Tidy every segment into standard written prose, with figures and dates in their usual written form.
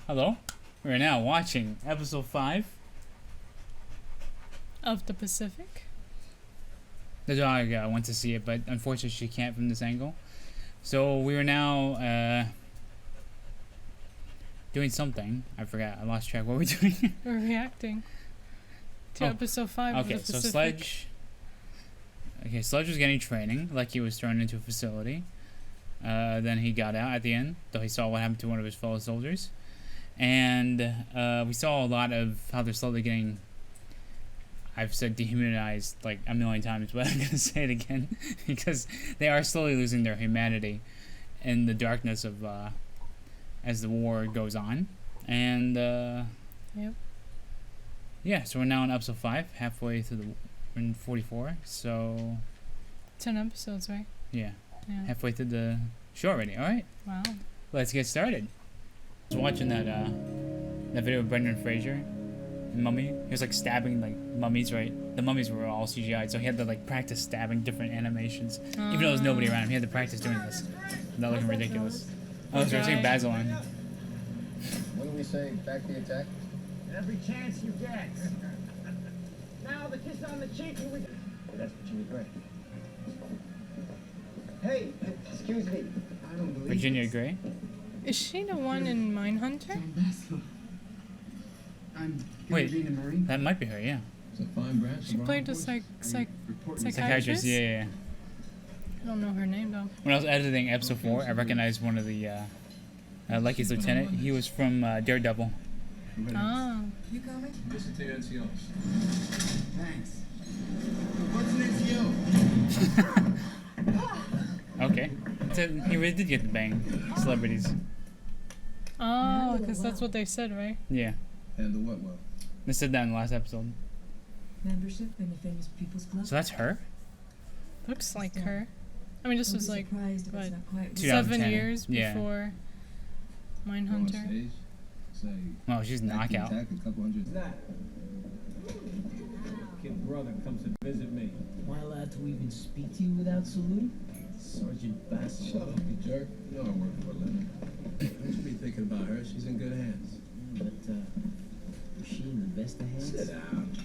Hello. We are now watching episode 5 of the Pacific. The dog went to see it, but unfortunately she can't from this angle. So we are now doing something. I forgot. I lost track. What were we doing? We're reacting to episode 5 of the Pacific. Okay, so Sledge. Okay, Sledge was getting training. Leckie was thrown into a facility. Then he got out at the end, though he saw what happened to one of his fellow soldiers. And we saw a lot of how they're slowly getting, I've said dehumanized like a million times, but I'm going to say it again because they are slowly losing their humanity in the darkness of as the war goes on. And yep. Yeah, so we're now on episode 5, halfway through we're in 44, so 10 episodes, right? Yeah. Halfway through the show already. All right. Wow. Let's get started. I was watching that video of Brendan Fraser, the mummy. He was like stabbing like mummies, right? The mummies were all CGI, so he had to like practice stabbing different animations. Even though there was nobody around him, he had to practice doing this. Not looking ridiculous. Oh, so we're seeing Basil on. What do we say? Back the attack? Every chance you get. Now the kiss on the cheek and we... That's Virginia Gray. Hey, excuse me. I don't believe Virginia this. Gray? Is she the one in Mindhunter? Wait, that might be her, yeah. It's a fine branch. She played the psychiatrist? Psychiatrist, yeah. I don't know her name, though. When I was editing episode 4, I recognized one of the Leckie's lieutenant. He was from Daredevil. Ah. You coming? Listen to your NCOs. Thanks. What's an NCO? Okay. He really did get to bang celebrities. Oh, because that's what they said, right? Yeah. And the what well? They said that in the last episode. Membership in the famous People's Club. So that's her? Looks like her. I mean, this was like, what, 2010. 7 years before Mindhunter. Well, she's knockout. A couple hundred. Kid brother comes to visit me. Am I allowed to even speak to you without salute? Sergeant Bass. Shut up, you jerk. You know I work for a living. Don't you be thinking about her. She's in good hands. But, is she in the best of hands? Sit down.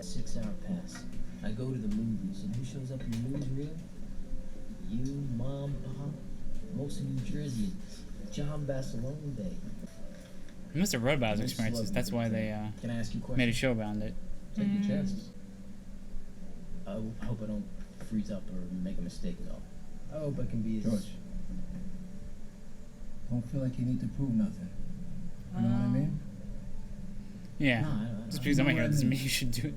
6-hour pass. I go to the movies, and who shows up in the movies real? You, Mom, Pop, most of New Jerseyans. John Barcelona Day. He must have wrote about his experiences. That's why they Can I ask you a question? made a show around it. Take your chances. I hope I don't freeze up or make a mistake, though. I hope I can be as... George. Don't feel like you need to prove nothing. You know what I mean? Yeah. No, I don't Just because I'm here doesn't mean you should do it.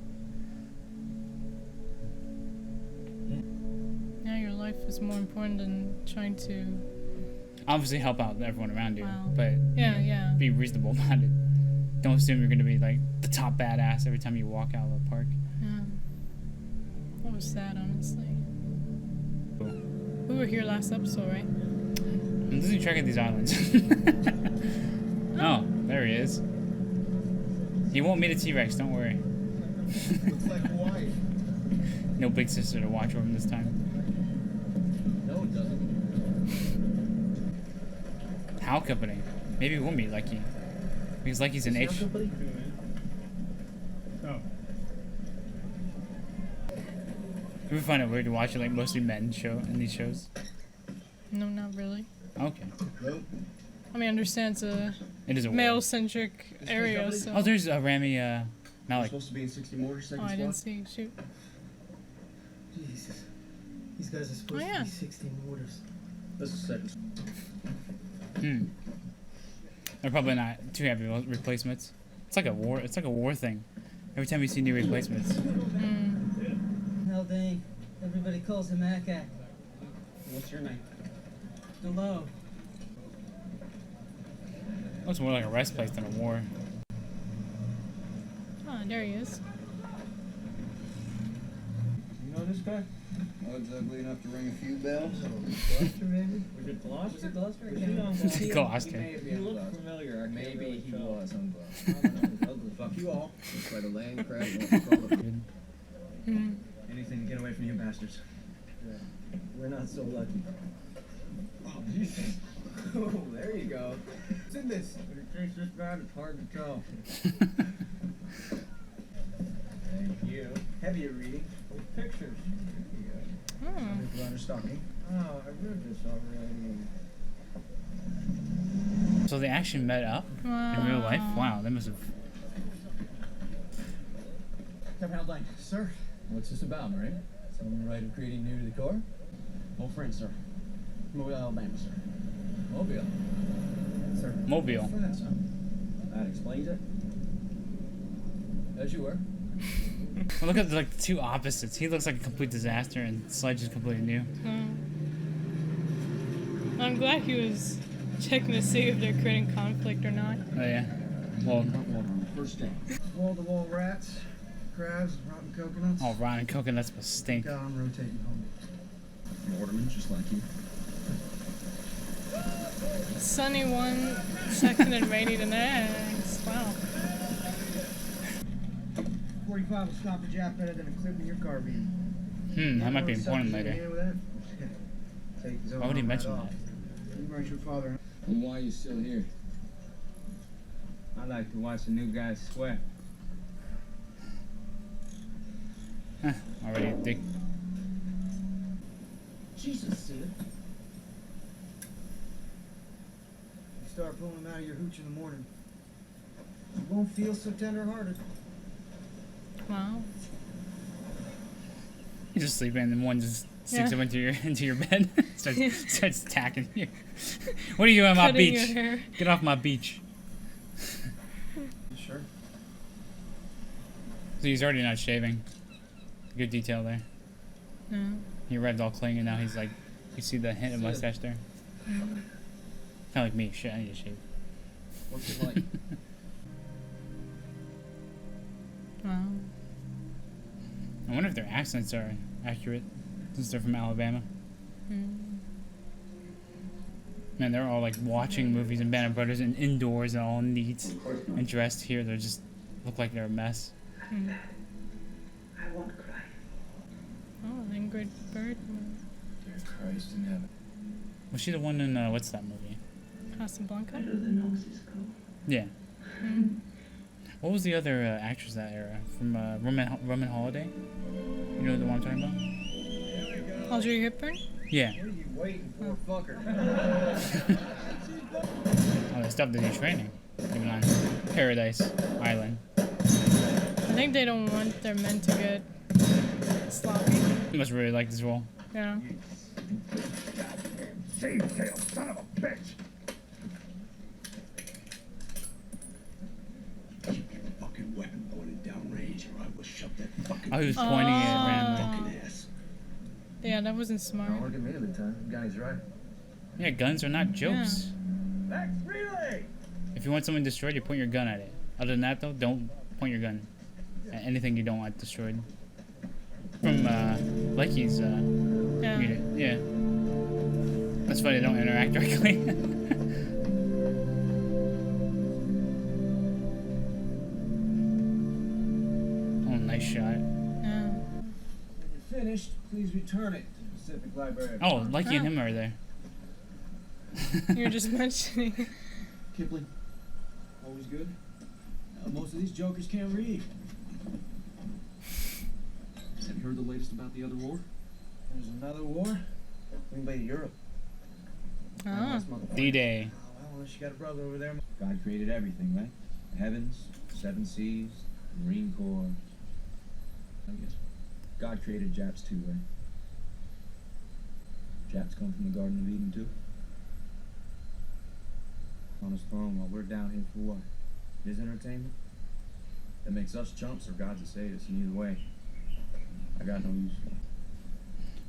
Yeah, your life is more important than trying to... Obviously help out everyone around you, Wow. but Yeah. be reasonable about it. Don't assume you're going to be like the top badass every time you walk out of the park. Yeah. That was sad, honestly. We were here last episode, right? I'm losing track of these islands. Oh, there he is. He won't meet a T-Rex, don't worry. Looks like Hawaii. No big sister to watch over him this time. No, it doesn't. How Company. Maybe we'll meet Leckie. Because Leckie's an H. Oh. You ever find it weird to watch like mostly men show in these shows? No, not really. Okay. Nope. I mean, I understand it's a It is a war. male-centric area, so... Oh, there's Rami Malek. Supposed to be in 60 mortar, second Oh, I didn't squad. see. Shoot. Jesus. These guys are supposed yeah. to be 16 mortars. This is second. They're probably not too happy with replacements. It's like a war. It's like a war thing. Every time you see new replacements. Hell dang. Everybody calls him Akak. What's your name? Hello. Looks more like a rest place than a war. Oh, there he is. You know this guy? Odds ugly enough to ring a few bells. Gloucester, maybe? Was it Gloucester? Was it Gloucester? I Was can't he on remember. Gloucester? Gloucester. He looked familiar. I can't Maybe really he tell. was on Gloucester. Ugly. Fuck you all. Looks like a land crab. Anything to get away from you bastards. We're not so lucky. Oh, Jesus. Oh, there you go. What's in this? When it tastes this bad, it's hard to tell. Thank you. Heavier reading with pictures. Oh. Stocking. Oh, I read this already. So they actually met up Wow. in real life? Wow, they must have. Captain Haldane. Sir. What's this about, Marine? Some right of creating new to the Corps? Old friend, sir. Mobile, Alabama, sir. Mobile? Sir. Mobile. Friends, huh? That explains it. As you were. Well, look at like the two opposites. He looks like a complete disaster, and Sledge is completely new. I'm glad he was checking to see if they're creating conflict or not. Oh yeah. Well, First day. Wall-to-wall rats, crabs, rotten coconuts. oh, rotten coconuts must stink. God, I'm rotating home. Waterman, just like you. Sunny one second and rainy the next. Wow. 45 will stop the Jap better than a clip in your carbine. That might be important later. Why would he mention that? You brought your father. And why are you still here? I like to watch the new guys sweat. Already a dick. Jesus, Sid. You start pulling them out of your hooch in the morning. You won't feel so tender-hearted. Wow. You just sleep and then one just sticks up into your bed. starts attacking you. What are you doing on my Cutting beach? your hair. Get off my beach. Sure. So he's already not shaving. Good detail there. No. He arrived all clean and now he's like, you see the hint of mustache there? Kind of like me. Shit, I need to shave. What's it like? Wow. I wonder if their accents are accurate since they're from Alabama. Man, they're all like watching movies and Band of Brothers and indoors and all neat and dressed. Here, they just look like they're a mess. I won't cry. Oh, Ingrid Bergman. Dear Christ in heaven. Was she the one in what's that movie? Casablanca? Where do the noses go? Yeah. What was the other actress that era from Roman Holiday? You know the one I'm talking about? Audrey Hepburn? Yeah. What are you waiting for, fucker? Oh, they stopped the new training. Even on Paradise Island. I think they don't want their men to get sloppy. You must really like this role. Yeah. Shave-tail son of a bitch! Keep your fucking weapon pointed downrange or I will shove that fucking Oh, he was pointing it randomly. fucking ass. Yeah, that wasn't smart. Don't look at me every time. Guy's right. Yeah, guns are not jokes. Next relay! If you want someone destroyed, you point your gun at it. Other than that, though, don't point your gun at anything you don't want destroyed. From Leckie's Yeah. unit. Yeah. That's why they don't interact directly. Oh, nice shot. Yeah. When you're finished, please return it to the Pacific Library. Oh, Leckie and him are there. You're just mentioning. Kipling, always good. Most of these jokers can't read. Have you heard the latest about the other war? There's another war. We invaded Europe. Ah. D-Day. Oh, well, unless you got a brother over there. God created everything, right? The heavens, seven seas, the Marine Corps. I guess God created Japs too, right? Japs come from the Garden of Eden too. On his throne while we're down here for what? His entertainment? That makes us chumps or God's a sadist, and either way, I got no use for it.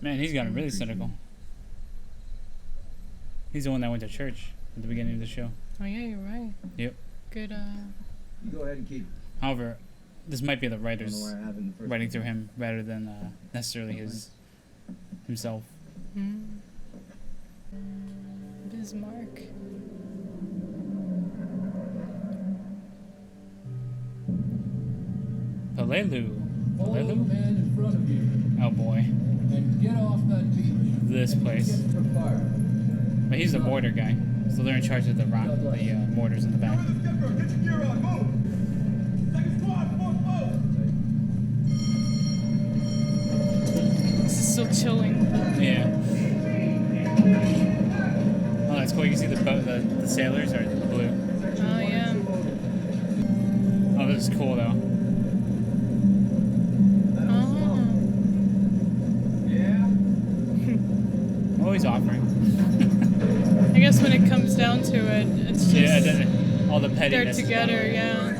Man, he's gotten really cynical. He's the one that went to church at the beginning of the show. Oh yeah, you're right. Yep. Good. You go ahead and keep it. However, this might be the I don't writers know why I have it in the first writing place. through him rather than necessarily himself. Bismarck. Peleliu. Follow the Peleliu? man in front of you Oh boy. and get off that beach. This place. For fire. But he's the border guy. So they're in charge of the mortars in the back. This is so chilling. Yeah. Oh, that's cool. You can see the boat, the sailors are blue. Oh yeah. Oh, this is cool though. Oh. Always offering. I guess when it comes down to it, it's just Yeah, all the they're pettiness. is together. gone. Yeah.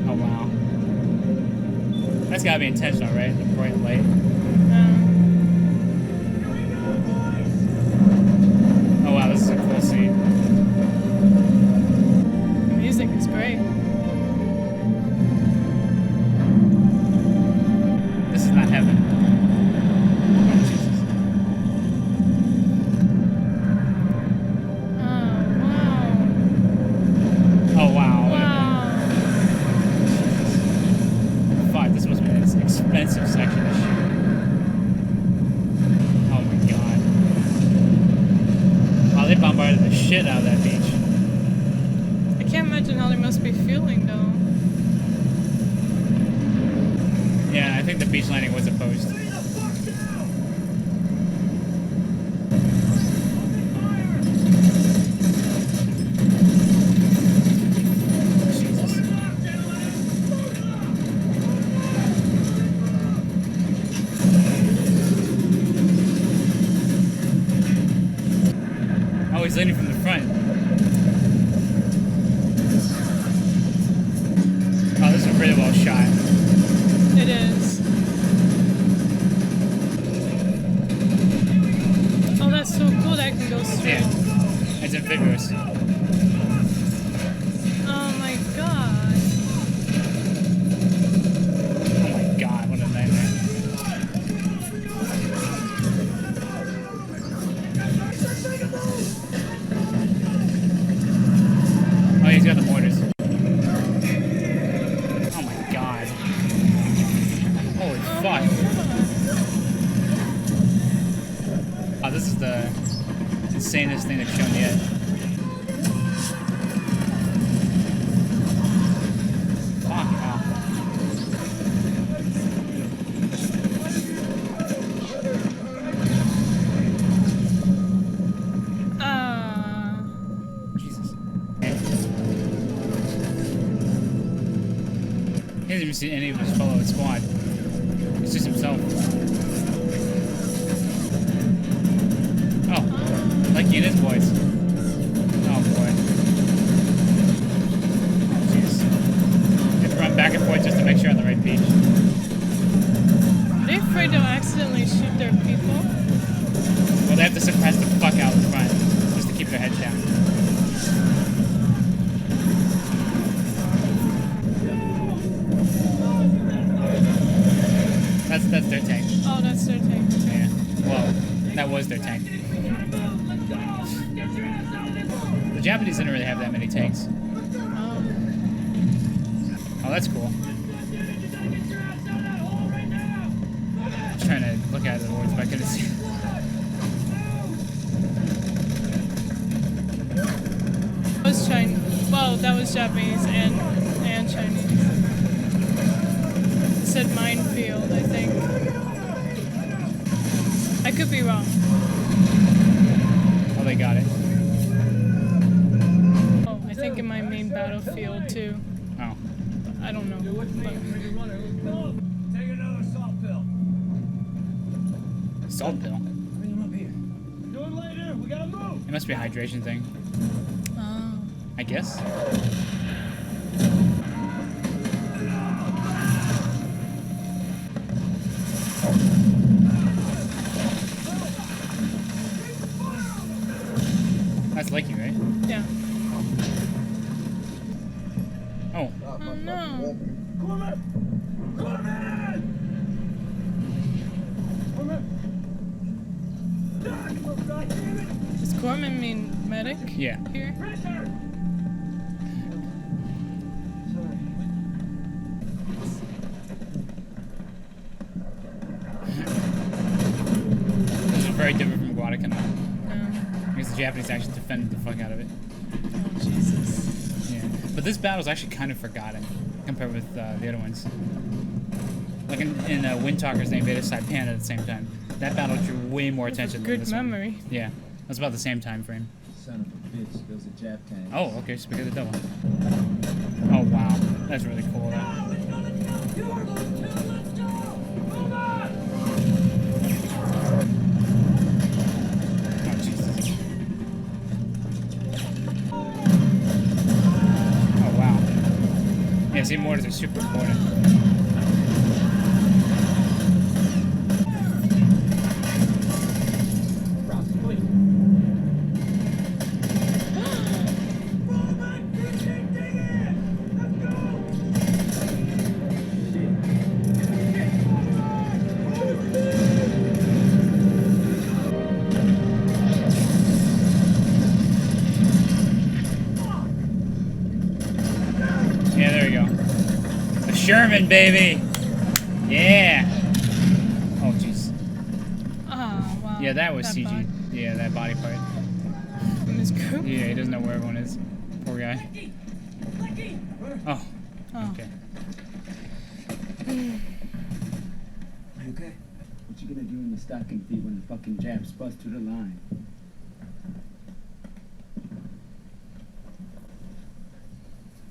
Oh wow. That's gotta be intentional, right? The bright light. Oh wow, this is a cool scene. The music is great. This is not heaven. Oh, Jesus. Oh wow. Wow. Fuck, this must be an expensive section to shoot. Oh my god. Wow, they bombarded the shit out of that beach. I can't imagine how they must be feeling though. Yeah, I think the beach landing was opposed. Jesus. Oh, he's leading from the front. Oh, this is really well shot. It is. Oh, that's so cool that can go straight. Yeah, it's amphibious. Oh my god. Oh my god, what a nightmare. Oh, he's got the mortars. Oh my god. Holy fuck. Oh, this is the insanest thing they've shown yet. Fuck off. Jesus. He hasn't even seen any of his fellow squad. It's just himself. Oh, like he and his boys. Oh boy. Oh jeez. They have to run back and forth just to make sure you're on the right beach. Are they afraid to accidentally shoot their people? Well, they have to suppress the fuck out in front just to keep their heads down. That's their tank. Oh, that's their tank. Yeah. Well, that was their tank. The Japanese didn't really have that many tanks. Oh. Oh, that's cool. I'm trying to look at the words, but I couldn't see. That was Chinese. Well, that was Japanese and Chinese. It said minefield, I think. I could be wrong. Oh, they got it. Oh, I think in my main battlefield too. Oh. I don't know. But Take another salt pill. Salt pill. Bring him up here. Do it later. We gotta move. It must be a hydration thing. oh. I guess. That's Leckie, right? Yeah. Oh. Oh no. Corman! Corman! Corman! God damn it! Does Corman mean medic? Yeah. Here? Pressure! This is very different from Guadalcanal. No. Because the Japanese actually defended the fuck out of it. Oh, Jesus. Yeah. But this battle's actually kind of forgotten compared with the other ones. Like in Windtalkers, they invaded Saipan at the same time. That battle drew way more attention than Good this memory. one. Yeah. It was about the same time frame. Son of a bitch, those are Jap tanks. Oh, okay, speak of the devil. Oh, wow. That's really cool. Oh, Jesus. Oh, wow. Yeah, see, mortars are super important. Yeah, there we go. The Sherman, baby! Yeah! Oh, jeez. Oh, wow. Yeah, that was CG. body. Yeah, that body part. From his group? Yeah, he doesn't know where everyone is. Poor guy. Oh, Oh. okay. You okay? What you gonna do in the stocking feet when the fucking Japs bust through the line?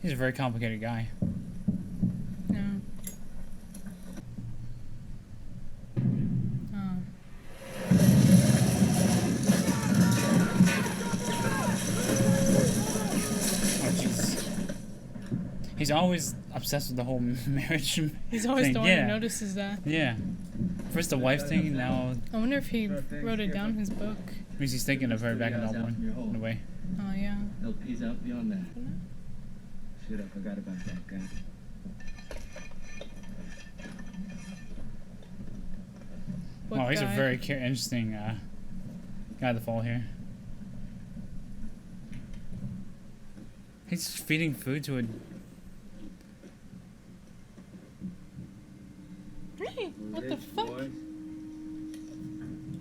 He's a very complicated guy. No. Oh. Oh, jeez. He's always obsessed with the whole marriage He's always thing. the one Yeah. who notices that. Yeah. First the wife thing, now I wonder if he wrote it down in his book. means he's thinking of her back in Melbourne, in a way. Oh, yeah. LP's out beyond that. Shit, I forgot about that guy. What Wow, he's a guy? very interesting guy to fall here. He's feeding food to a... Hey, what the fuck?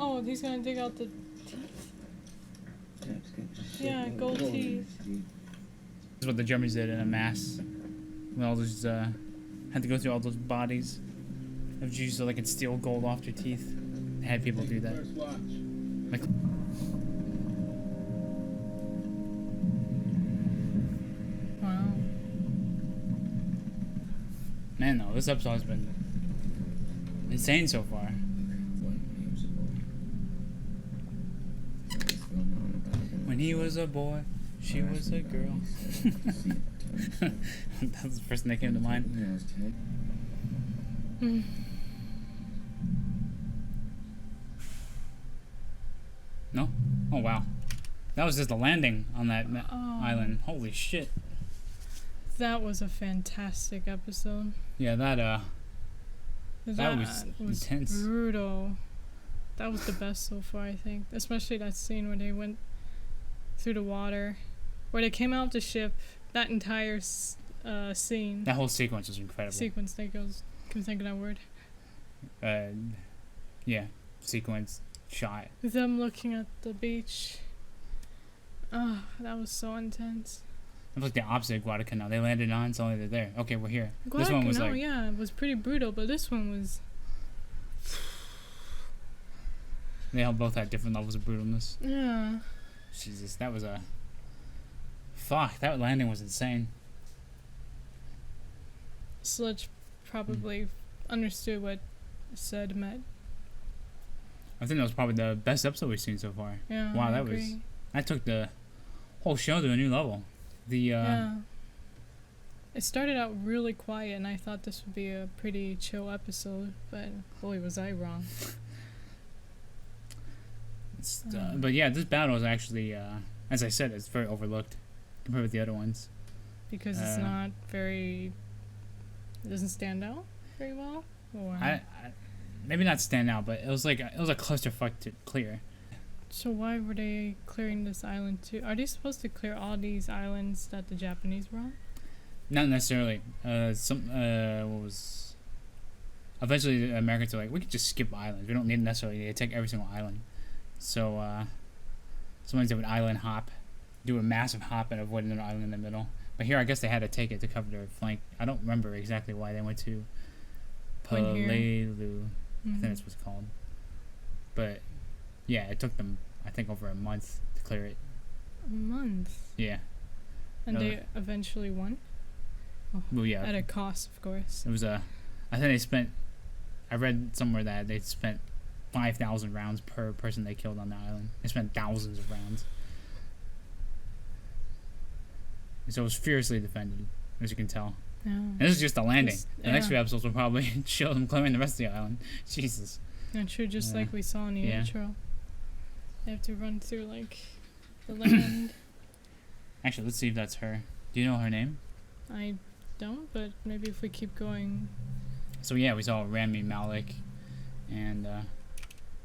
Oh, he's gonna dig out the teeth? Japs got shit Yeah, going gold on in teeth. this dude. This is what the Germans did in a mass. When all those, had to go through all those bodies of Jews so they could steal gold off their teeth. They had people do that. Like, Wow. man, though, this episode has been insane so far. When he was a boy, she was a girl. That's the first thing that came to mind. Mm. No? Oh, wow. That was just a landing on that Oh. island. Holy shit. That was a fantastic episode. Yeah, that was intense. Brutal. That was the best so far, I think. Especially that scene where they went through the water, where they came out of the ship. That entire scene, That whole sequence was incredible. sequence. That goes. Can think of that word. Yeah, sequence, shot. Them looking at the beach. Oh, that was so intense. It was like the opposite of Guadalcanal. They landed on, it's only they're there. Okay, we're here. This one was Guadalcanal, like, yeah, it was pretty brutal, but this one was. they all both had different levels of brutalness. Yeah. Jesus, that was a... Fuck, that landing was insane. Sledge probably understood what said meant. I think that was probably the best episode we've seen so far. Yeah. Wow, I that agree. was... That took the whole show to a new level. The, Yeah. It started out really quiet, and I thought this would be a pretty chill episode, but boy, was I wrong. but yeah, this battle is actually, as I said, it's very overlooked compared with the other ones. Because it's not very. It doesn't stand out very well? Or. Maybe not stand out, but it was a clusterfuck to clear. So why were they clearing this island too? Are they supposed to clear all these islands that the Japanese were on? Not necessarily. What was... Eventually the Americans were like, we could just skip islands. We don't need necessarily to take every single island. So sometimes they would island hop, do a massive hop and avoid an island in the middle. But here I guess they had to take it to cover their flank. I don't remember exactly why they went to Went here. Peleliu. I think Mhm. that's what it's called. But yeah, it took them I think over a month to clear it. A month. Yeah. And No. they eventually won? Well, yeah. At a cost, of course. It was I think they spent. I read somewhere that they spent 5,000 rounds per person they killed on the island. They spent thousands of rounds. So it was fiercely defended, as you can tell. Yeah. And this is just the landing. It's- The next yeah. few episodes will probably show them clearing the rest of the island. Jesus. Yeah, true, just Yeah. like we saw in the Yeah. intro. They have to run through, like, the land. Actually, let's see if that's her. Do you know her name? I don't, but maybe if we keep going. So yeah, we saw Rami Malek and a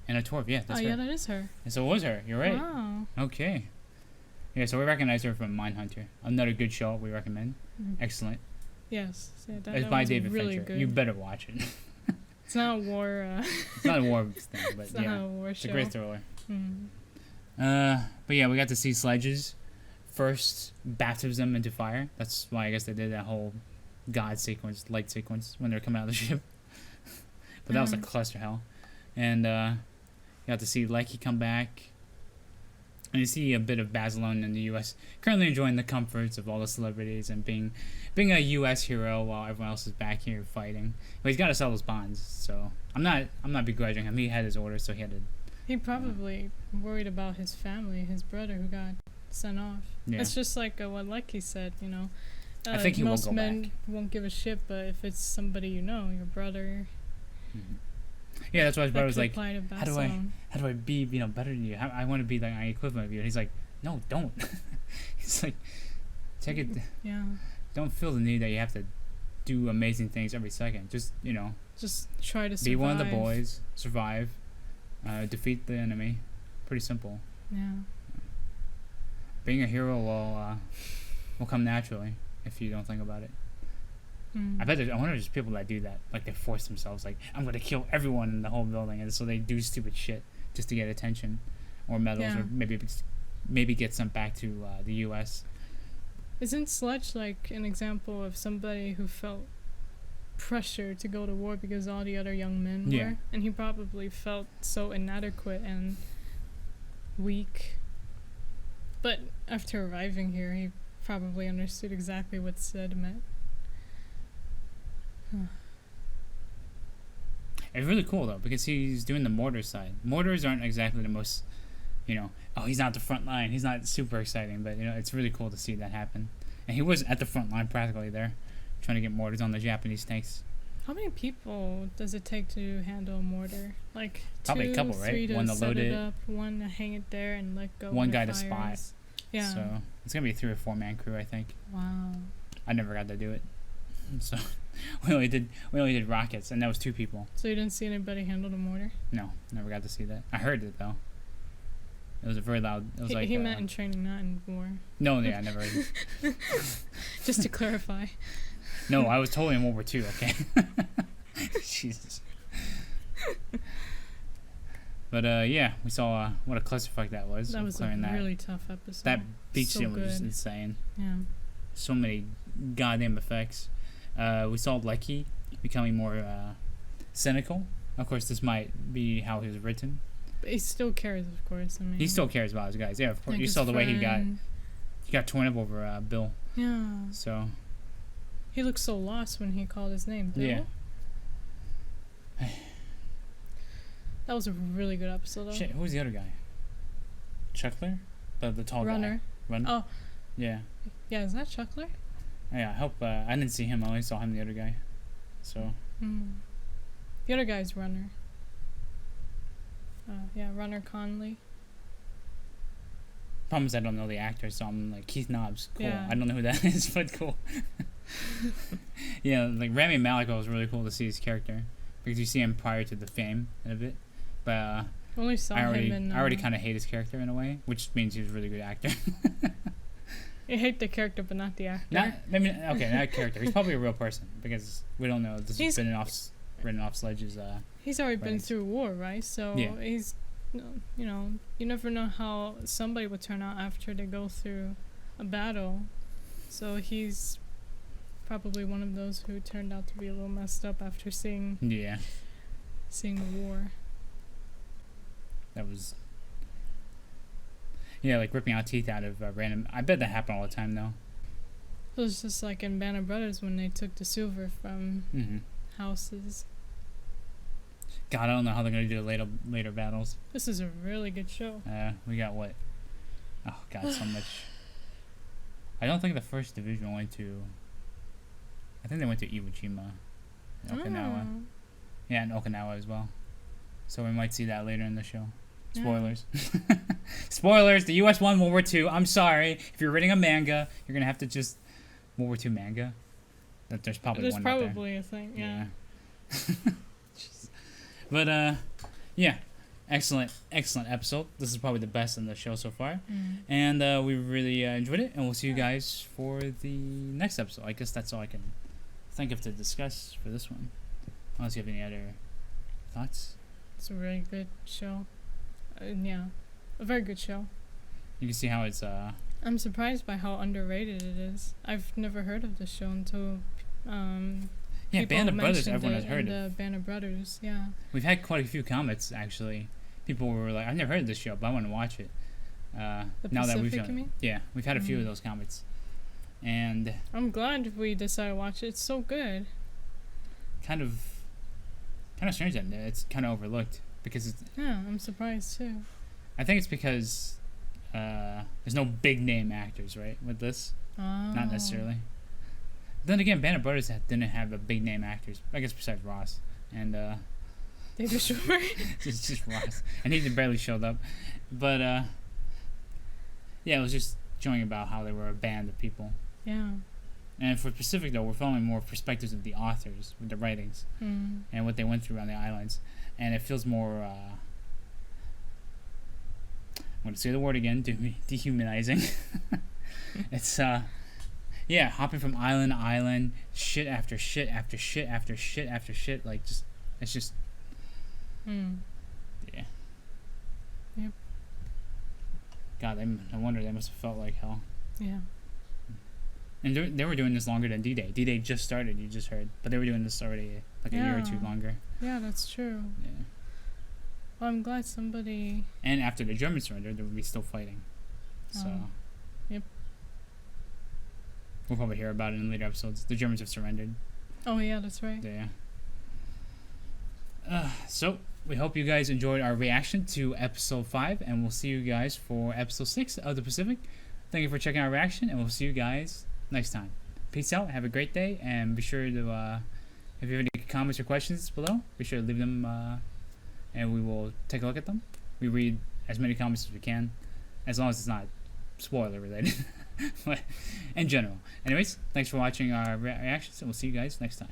Torv. Yeah, that's Oh, her. yeah, that is her. And so it was her. You're right. Wow. Okay. Yeah, so we recognize her from Mindhunter. Another good show we recommend. Mhm. Excellent. Yes. Yeah, that, It's that by was David really Fincher. good. You better watch it. It's not a war, It's not a war thing, but it's not yeah, a war it's show. a great thriller. Mm. But yeah, we got to see Sledge's first baptism into fire. That's why I guess they did that whole God sequence, light sequence when they were coming out of the ship. But that was a Mhm. cluster hell. And you got to see Leckie come back. And you see a bit of Basilone in the U.S. currently enjoying the comforts of all the celebrities and being a U.S. hero while everyone else is back here fighting. But he's got to sell his bonds, so I'm not begrudging him. He had his orders, so he had to. He probably worried about his family, his brother who got sent off. Yeah. It's just like what Leckie said, you know. I think he will most go men back. won't give a shit, but if it's somebody you know, your brother, Yeah, that's why his that brother was could like, apply to how do I- Basilone. how do I be, better than you? I want to be like my equivalent of you. And he's like, no, don't. He's like, take it. Yeah. Don't feel the need that you have to do amazing things every second. Just, Just try to survive. be one of the boys, survive, defeat the enemy. Pretty simple. Yeah. Being a hero will come naturally if you don't think about it. Mm. I wonder if there's people that do that. Like they force themselves, like, I'm going to kill everyone in the whole building. And so they do stupid shit just to get attention or medals Yeah. or maybe get sent back to the U.S. Isn't Sledge like an example of somebody who felt pressure to go to war because all the other young men were? Yeah. And he probably felt so inadequate and weak. But after arriving here, he probably understood exactly what said meant. It's really cool though because he's doing the mortar side. Mortars aren't exactly the most, he's not the front line. He's not super exciting, but it's really cool to see that happen. And he was at the front line practically there, trying to get mortars on the Japanese tanks. How many people does it take to handle a mortar? Like Probably a two, couple, right? three to One to set load it it. up, one to hang it there and let go. One when it guy to spot. fires. Yeah. So it's gonna be a 3 or 4 man crew, I think. Wow. I never got to do it, so we only did rockets, and that was 2 people. So you didn't see anybody handle the mortar? No, never got to see that. I heard it though. It was a very loud. It was He meant in training, not in war. No, yeah, I never. Just to clarify. No, I was totally in World War II. Okay. Jesus. But yeah, we saw what a clusterfuck that was. That was a clearing that. really tough episode. That beach so scene was just good. insane. Yeah. So many goddamn effects. We saw Leckie becoming more cynical. Of course, this might be how he was written. But he still cares, of course. I mean, He still cares about his guys. Yeah, of course. like You his saw the way he friend. got torn up over Bill. Yeah. So He looked so lost when he called his name. Bill. yeah. That was a really good episode, though. Shit, who was the other guy? Chuckler, the tall Runner. guy. Runner. Oh, Yeah. yeah. Is that Chuckler? Yeah. I hope I didn't see him. I only saw him, the other guy. So Hmm. The other guy's Runner. Yeah, Runner Conley. problem is I don't know the actor, so I'm like Keith Knobs. Cool. Yeah. I don't know who that is, but cool. Yeah, like Rami Malek was really cool to see his character because you see him prior to the fame in a bit, but Only saw I already him in. I already kind of hate his character in a way, which means he was a really good actor. You hate the character, but not the actor. Not character. He's probably a real person because we don't know. This He's- has been written off Sledge's. He's already been Right. through war, right? So Yeah. he's you know, you never know how somebody would turn out after they go through a battle. So he's probably one of those who turned out to be a little messed up after seeing Yeah, the war. that was. Yeah, like ripping out teeth out of random. I bet that happened all the time though. It was just like in Band of Brothers when they took the silver from Mm-hmm. houses. God, I don't know how they're gonna do the later battles. This is a really good show. We got what? Oh God, so much. I don't think the first division went to. I think they went to Iwo Jima, in Okinawa. Oh. Yeah, and Okinawa as well. So we might see that later in the show. Yeah. Spoilers. Spoilers. The U.S. won World War II. I'm sorry. If you're reading a manga, you're gonna have to just World War II manga. That there's probably There's one out there. probably a thing, yeah. Jeez. But yeah, excellent episode. This is probably the best in the show so far, and we really enjoyed it. And we'll see you guys for the next episode. I guess that's all I can think of to discuss for this one. Unless you have any other thoughts. It's a really good show. Yeah, a very good show. You can see how it's I'm surprised by how underrated it is. I've never heard of this show until yeah, people Band of Brothers. mentioned Everyone it has heard in of. the Band of Brothers, yeah. We've had quite a few comments actually. People were like, "I've never heard of this show, but I want to watch it." The Now that we've Pacific, you mean? yeah, we've had a few of those comments, and I'm glad we decided to watch it. It's so good. kind of strange that it's kind of overlooked because it's, Yeah, I'm surprised too. I think it's because there's no big name actors, right, with this. Oh. Not necessarily. Then again, Band of Brothers didn't have a big name actors. I guess besides Ross and They just sure. just Ross, and he barely showed up. But yeah, it was just showing about how they were a band of people. Yeah. And for Pacific though, we're following more perspectives of the authors with the writings and what they went through on the islands, and it feels more. I'm going to say the word again, dehumanizing. It's, yeah, hopping from island to island, shit after shit after shit after shit after shit, like, just, it's just, yeah. Yep. God, I wonder they must have felt like hell. Yeah. And they were doing this longer than D-Day. D-Day just started, you just heard, but they were doing this already, like, a year or two longer. Yeah, that's true. Yeah. Well, I'm glad somebody... And after the Germans surrendered, they would be still fighting. So. Yep. We'll probably hear about it in later episodes. The Germans have surrendered. Oh, yeah, that's right. Yeah. So, we hope you guys enjoyed our reaction to episode 5, and we'll see you guys for episode 6 of the Pacific. Thank you for checking our reaction, and we'll see you guys next time. Peace out, have a great day, and be sure to, if you have any comments or questions below, be sure to leave them, and we will take a look at them. We read as many comments as we can, as long as it's not spoiler related, but in general. Anyways, thanks for watching our reactions, and we'll see you guys next time.